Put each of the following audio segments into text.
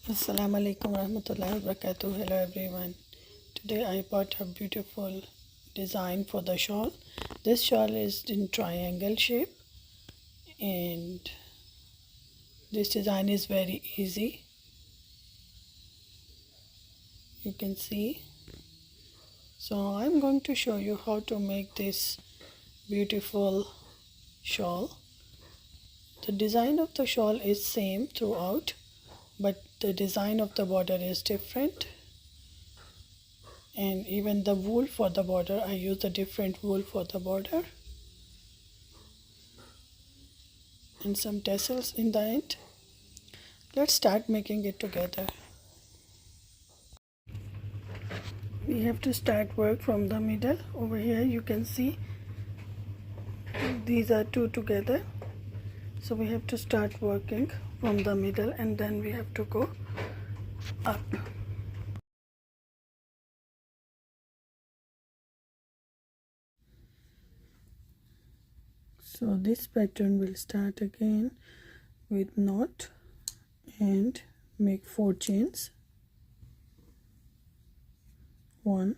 Assalamu alaikum warahmatullahi wabarakatuh. Hello everyone. Today I bought a beautiful design for the shawl. This shawl is in triangle shape and this design is very easy. You can see. So I'm going to show you how to make this beautiful shawl. The design of the shawl is same throughout, but the design of the border is different. And even the wool for the border, I use a different wool for the border and some tassels in the end. Let's start making it together. We have to start work from the middle. Over here you can see these are two together, so we have to start working from the middle and then we have to go up. So this pattern will start again with knot and make 4 chains. 1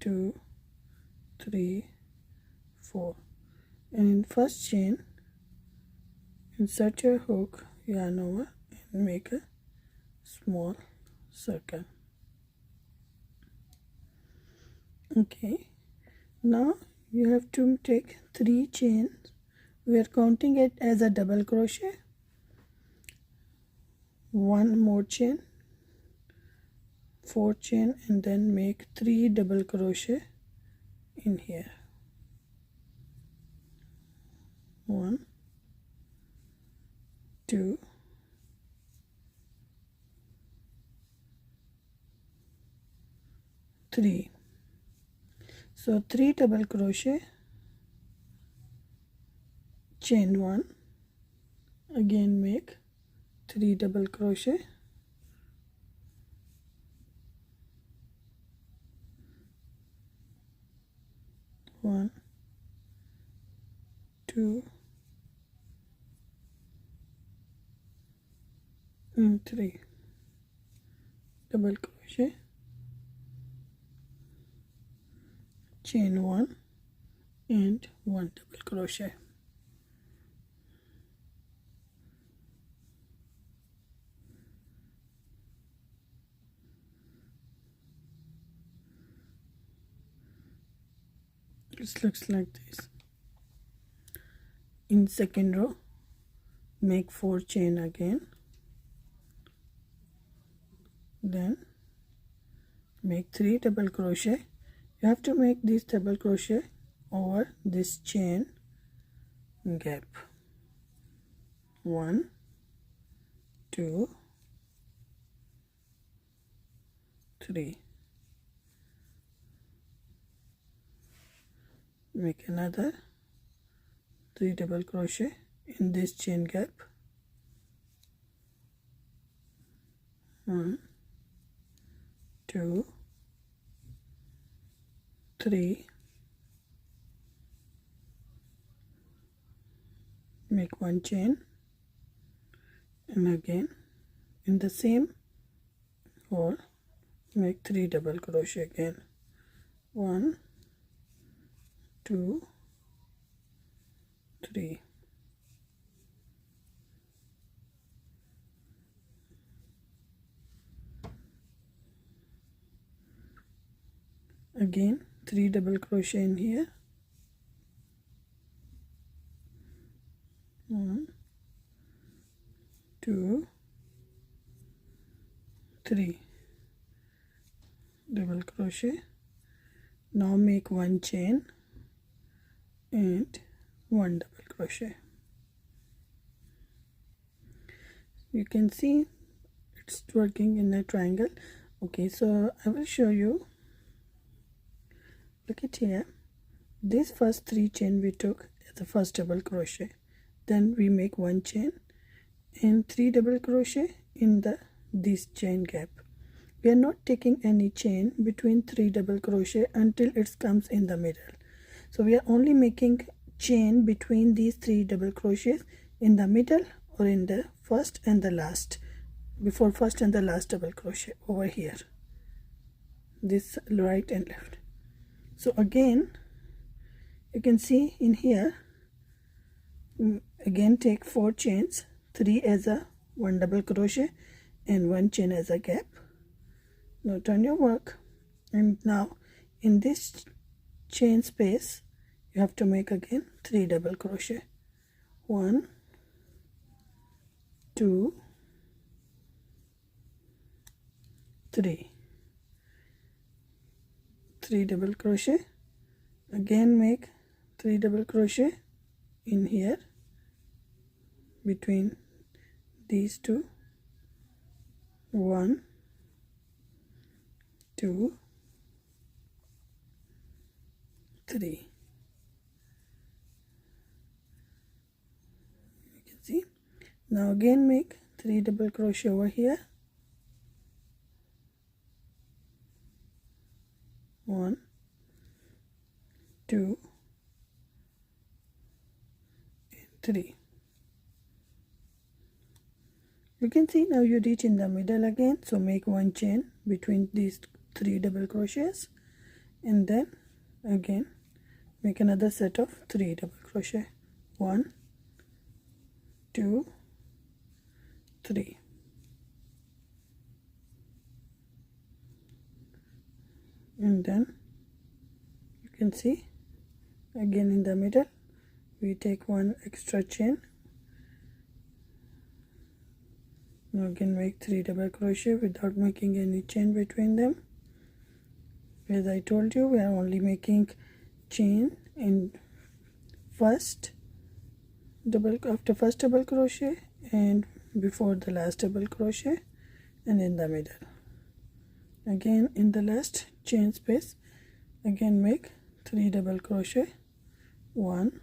2 3 4, and in first chain insert your hook, yarn over and make a small circle. Okay, now you have to take 3 chains. We are counting it as a double crochet. 1 more chain, 4 chain, and then make 3 double crochet in here. 1 2 3. So 3 double crochet, chain 1, again make 3 double crochet, 1 2 and 3 double crochet, chain 1 and 1 double crochet. It looks like this. In second row make 4 chain again, then make 3 double crochet. You have to make this double crochet over this chain gap. 1 2 3. Make another 3 double crochet in this chain gap. 1 2 3. Make 1 chain and again in the same hole make 3 double crochet again. 1 2 3. Again 3 double crochet in here. 1 2 3 double crochet. Now make 1 chain and 1 double crochet. You can see it's working in a triangle. Okay, so I will show you. Look at here, this first 3 chain we took as the first double crochet, then we make 1 chain and 3 double crochet in this chain gap. We are not taking any chain between 3 double crochet until it comes in the middle. So we are only making chain between these 3 double crochets in the middle or in the first and the last before first and the last double crochet over here, this right and left. So again you can see in here, again take 4 chains, 3 as a 1 double crochet and 1 chain as a gap. Now turn your work, and now in this chain space you have to make again 3 double crochet. 1, 2, 3. 3 double crochet, again make 3 double crochet in here between these two. 1, 2, 3. You can see. Now again make 3 double crochet over here. 1, 2, and 3. You can see now you reach in the middle again, so make 1 chain between these 3 double crochets, and then again make another set of 3 double crochet. 1, 2, 3. And then you can see again in the middle we take 1 extra chain. Now again make 3 double crochet without making any chain between them. As I told you, we are only making chain in first double, after first double crochet and before the last double crochet, and in the middle. Again in the last chain space again make 3 double crochet. 1,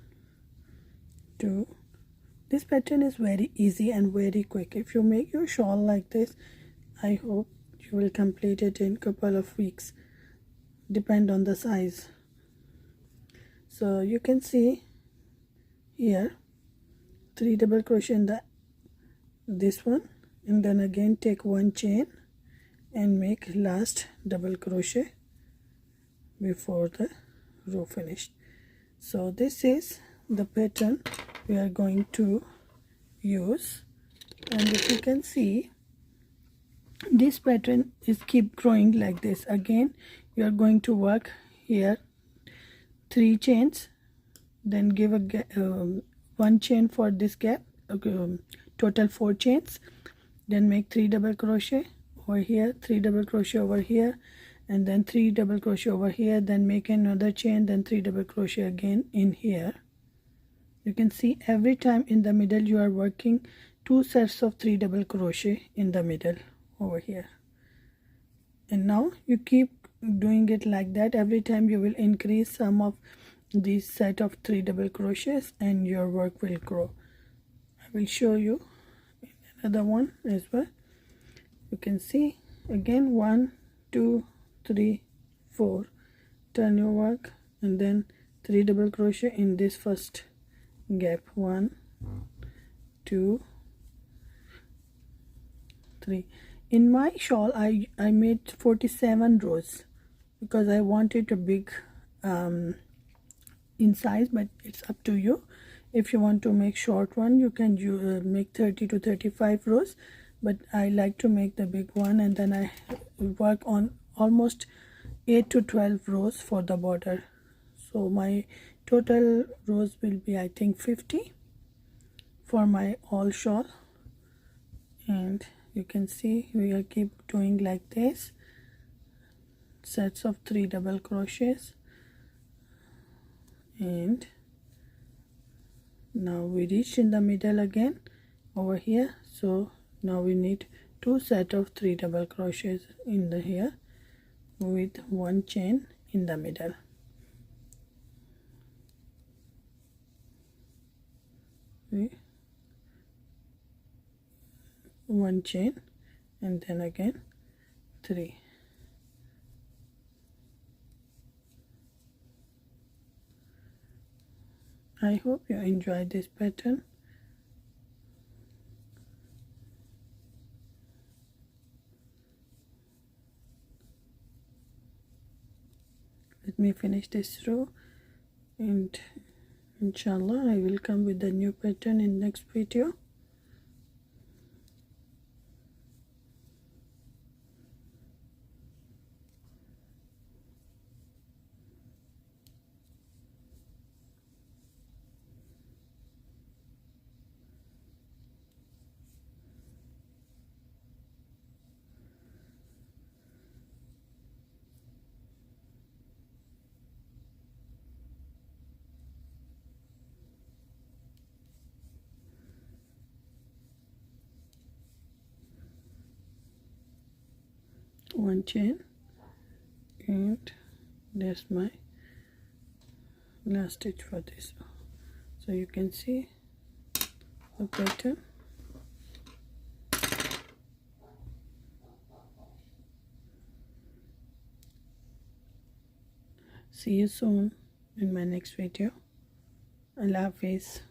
2. This pattern is very easy and very quick. If you make your shawl like this, I hope you will complete it in couple of weeks, depend on the size. So you can see here 3 double crochet in this one, and then again take 1 chain and make last double crochet before the row finished. So this is the pattern we are going to use, and if you can see, this pattern is keep growing like this. Again you are going to work here 3 chains, then give a 1 chain for this gap, total 4 chains, then make 3 double crochet over here, 3 double crochet over here, and then 3 double crochet over here, then make another chain, then 3 double crochet again in here. You can see every time in the middle you are working 2 sets of 3 double crochet in the middle over here, and now you keep doing it like that. Every time you will increase some of these set of 3 double crochets and your work will grow. I will show you another one as well. You can see again 1, 2, 3, 4. Turn your work and then 3 double crochet in this first gap. 1, 2, 3. In my shawl I made 47 rows because I wanted a big in size, but it's up to you. If you want to make short one, you can make 30 to 35 rows, but I like to make the big one, and then I work on almost 8 to 12 rows for the border. So my total rows will be, I think, 50 for my all shawl. And you can see we will keep doing like this, sets of 3 double crochets, and now we reach in the middle again over here. So now we need 2 sets of 3 double crochets in the here with 1 chain in the middle. See? 1 chain and then again 3. I hope you enjoy this pattern. let me finish this row, and inshallah I will come with the new pattern in next video. One chain, and that's my last stitch for this. So you can see the pattern. See you soon in my next video. Allah Hafiz.